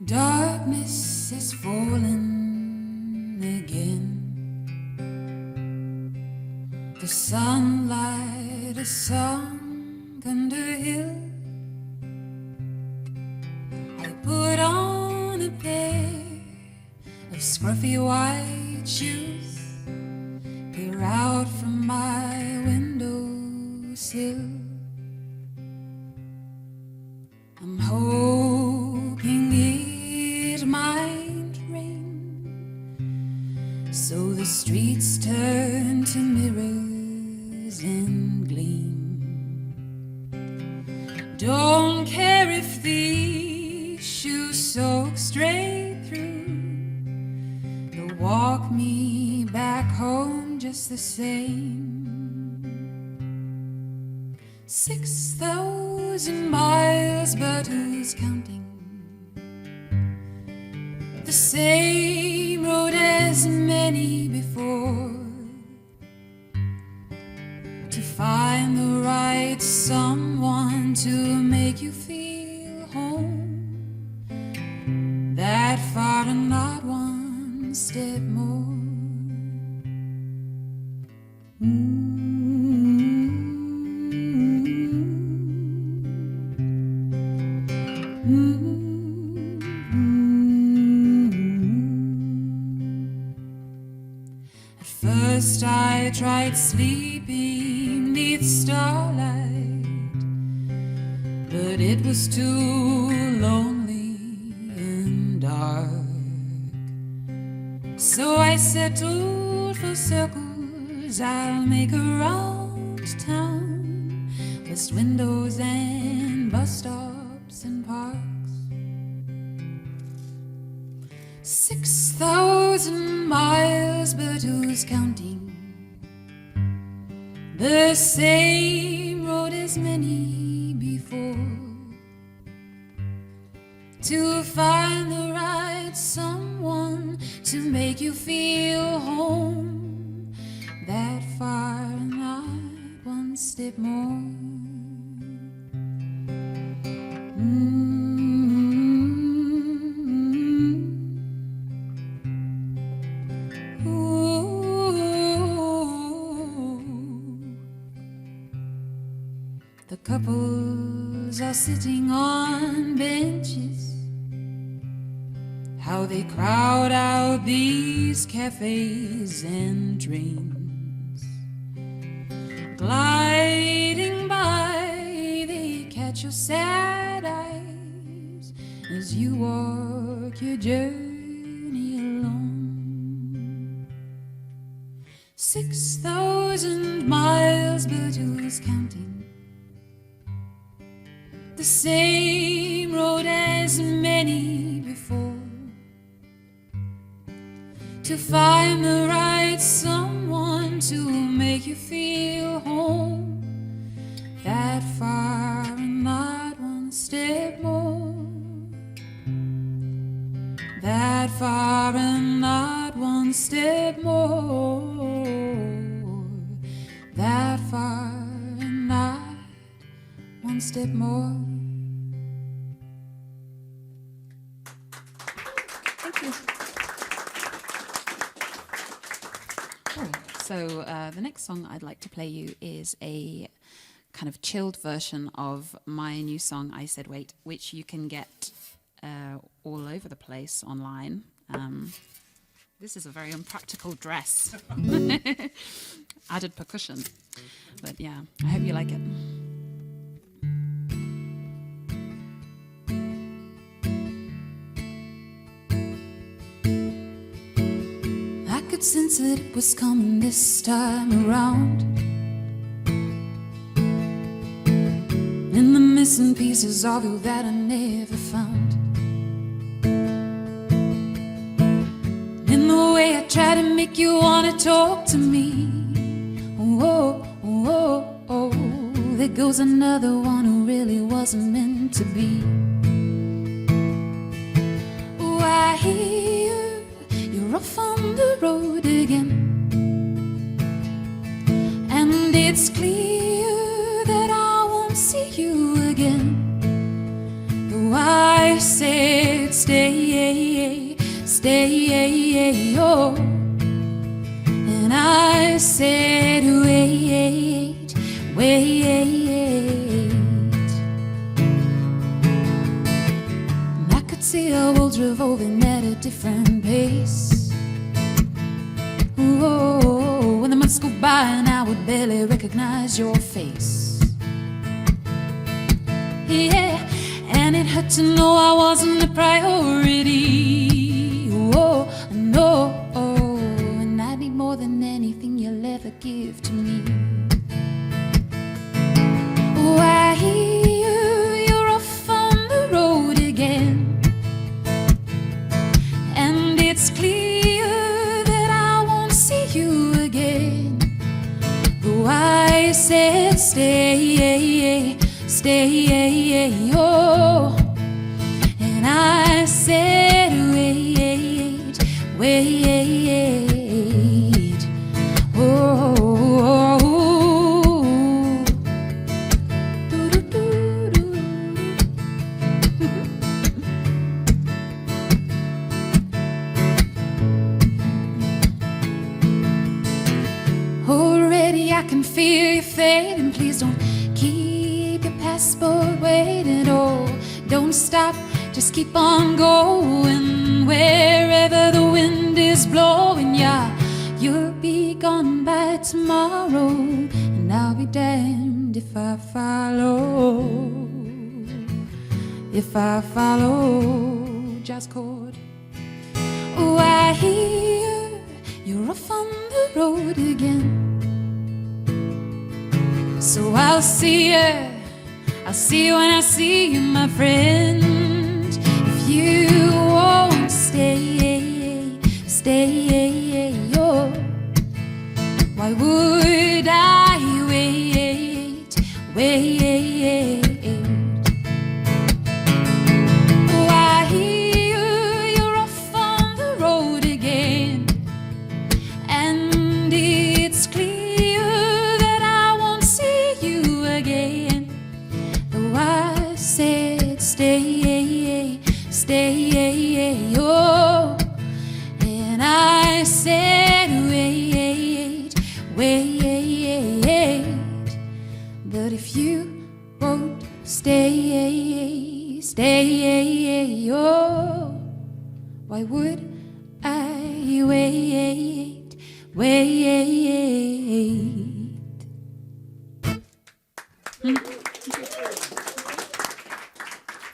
Darkness is falling again. The sunlight is sunk under hill. I put on a pair of scruffy white shoes, peer out from my windowsill. I'm hoping it might rain, so the streets turn to mirrors and gleam. Don't care if these shoes soak straight through, they'll walk me back home just the same. 6,000 miles, but who's counting? The same road as many before. To find the right someone to make you feel home, that far and not one step more. At first I tried sleeping neath starlight, but it was too lonely and dark. So I settled for circles. I'll make around town, past windows and bus stops and parks. 6,000 miles, but who's counting? The same road as many before. To find the right someone to make you feel home, that far and not one step more. The couples are sitting on benches. How they crowd out these cafes and trains. Gliding by, they catch your sad eyes as you walk your journey alone. 6,000 miles, but who's counting? The same road as many before. To find the right someone to make you feel home, that far and not one step more. That far and not one step more. That far and not one step more. Thank you. So the next song I'd like to play you is a kind of chilled version of my new song, I Said Wait, which you can get all over the place online. This is a very unpractical dress. Added percussion. But yeah, I hope you like it. I could sense that it was coming this time around. In the missing pieces of you that I never found. In the way I try to make you wanna talk to me. Oh, oh, oh, oh, there goes another one who really wasn't meant to be. Oh, I hear you're off on the road again, and it's clear that I won't see you again. Though I said stay stay, oh. And I said, wait, wait. And I could see our worlds revolving at a different pace. Ooh, when the months go by and I would barely recognize your face. Yeah, and it hurt to know I wasn't a priority. Oh, no, and I need more than anything you'll ever give to me. Oh, I hear you're off on the road again, and it's clear that I won't see you again. Though I said stay, stay, oh. And I said wait, wait, oh. Already I can feel you fading. Please don't keep your passport waiting. Oh, don't stop, just keep on going. Wherever the wind is blowing, yeah, you'll be gone by tomorrow, and I'll be damned if I follow. If I follow, jazz chord. Oh, I hear you're off on the road again. So I'll see you when I see you, my friend. If you won't stay, stay, oh, why would I wait, wait? Oh, I hear you're off on the road again, and it's clear that I won't see you again. Though I said stay, stay, oh. And I said wait, wait. But if you won't stay, stay, oh, why would I wait, wait?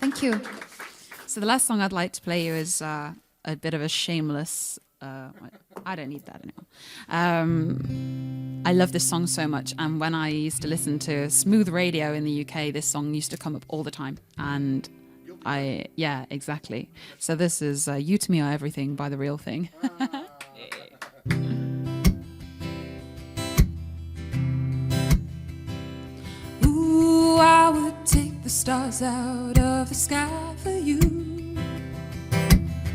Thank you. So the last song I'd like to play you is a bit of a shameless. I don't need that anymore. I love this song so much, and when I used to listen to smooth radio in the UK, this song used to come up all the time. And yeah, exactly. So this is "You to Me Are Everything" by The Real Thing. Ooh, I would take the stars out of the sky for you.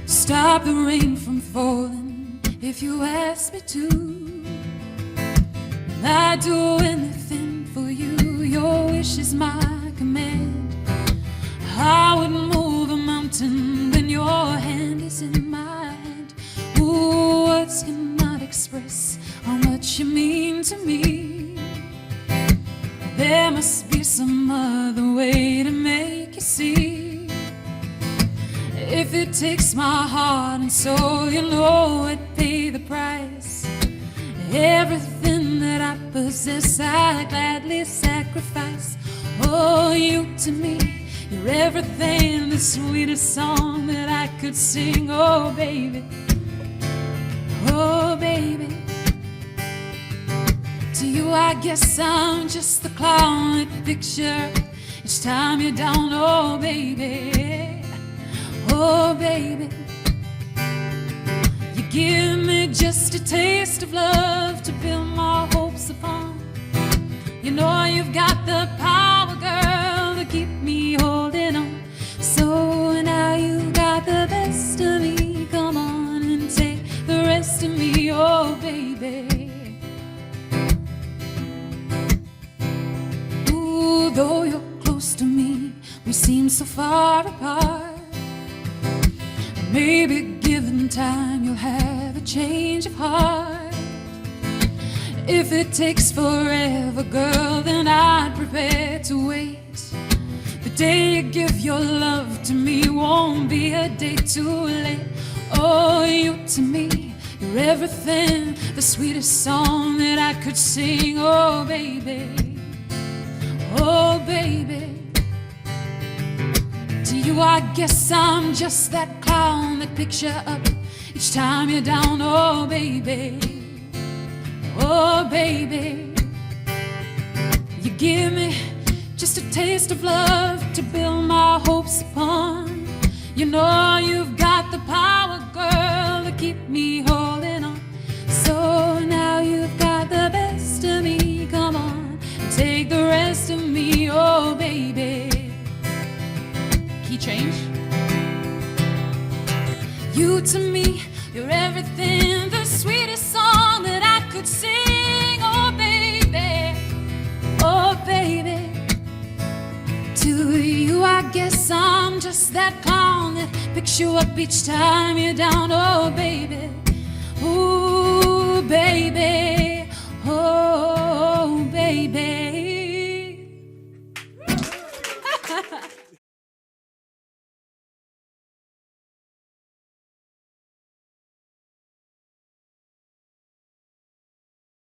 Stop the rain from falling if you ask me to. And I'd do anything for you. Your wish is my command. I would move a mountain when your hand is in my hand. Ooh, words cannot express how much you mean to me. There must be some other way to make you see. If it takes my heart and soul, you know I'd pay the price. Everything that I possess, I gladly sacrifice. Oh, you to me, you're everything, the sweetest song that I could sing. Oh, baby, oh, baby. To you, I guess I'm just the clown that picture each time you're down. Oh, baby. Oh, baby, you give me just a taste of love to build my hopes upon. You know you've got the power, girl, to keep me holding on. So now you got the best of me. Come on and take the rest of me. Oh, baby. Ooh, though you're close to me, we seem so far apart. Maybe given time you'll have a change of heart. If it takes forever, girl, then I'd prepare to wait. The day you give your love to me won't be a day too late. Oh, you to me, you're everything, the sweetest song that I could sing. Oh, baby, oh, baby. To you I guess I'm just that clown that picks you up each time you're down. Oh, baby, oh, baby. You give me just a taste of love to build my hopes upon. You know you've got the power, girl, to keep me holding on. So now you've got the best of me, come on, and take the rest of me. Oh, baby. Key change. You to me, you're everything, the sweetest song that I could sing. Oh, baby, oh, baby. To you I guess I'm just that clown that picks you up each time you're down. Oh, baby, ooh, baby, oh, baby.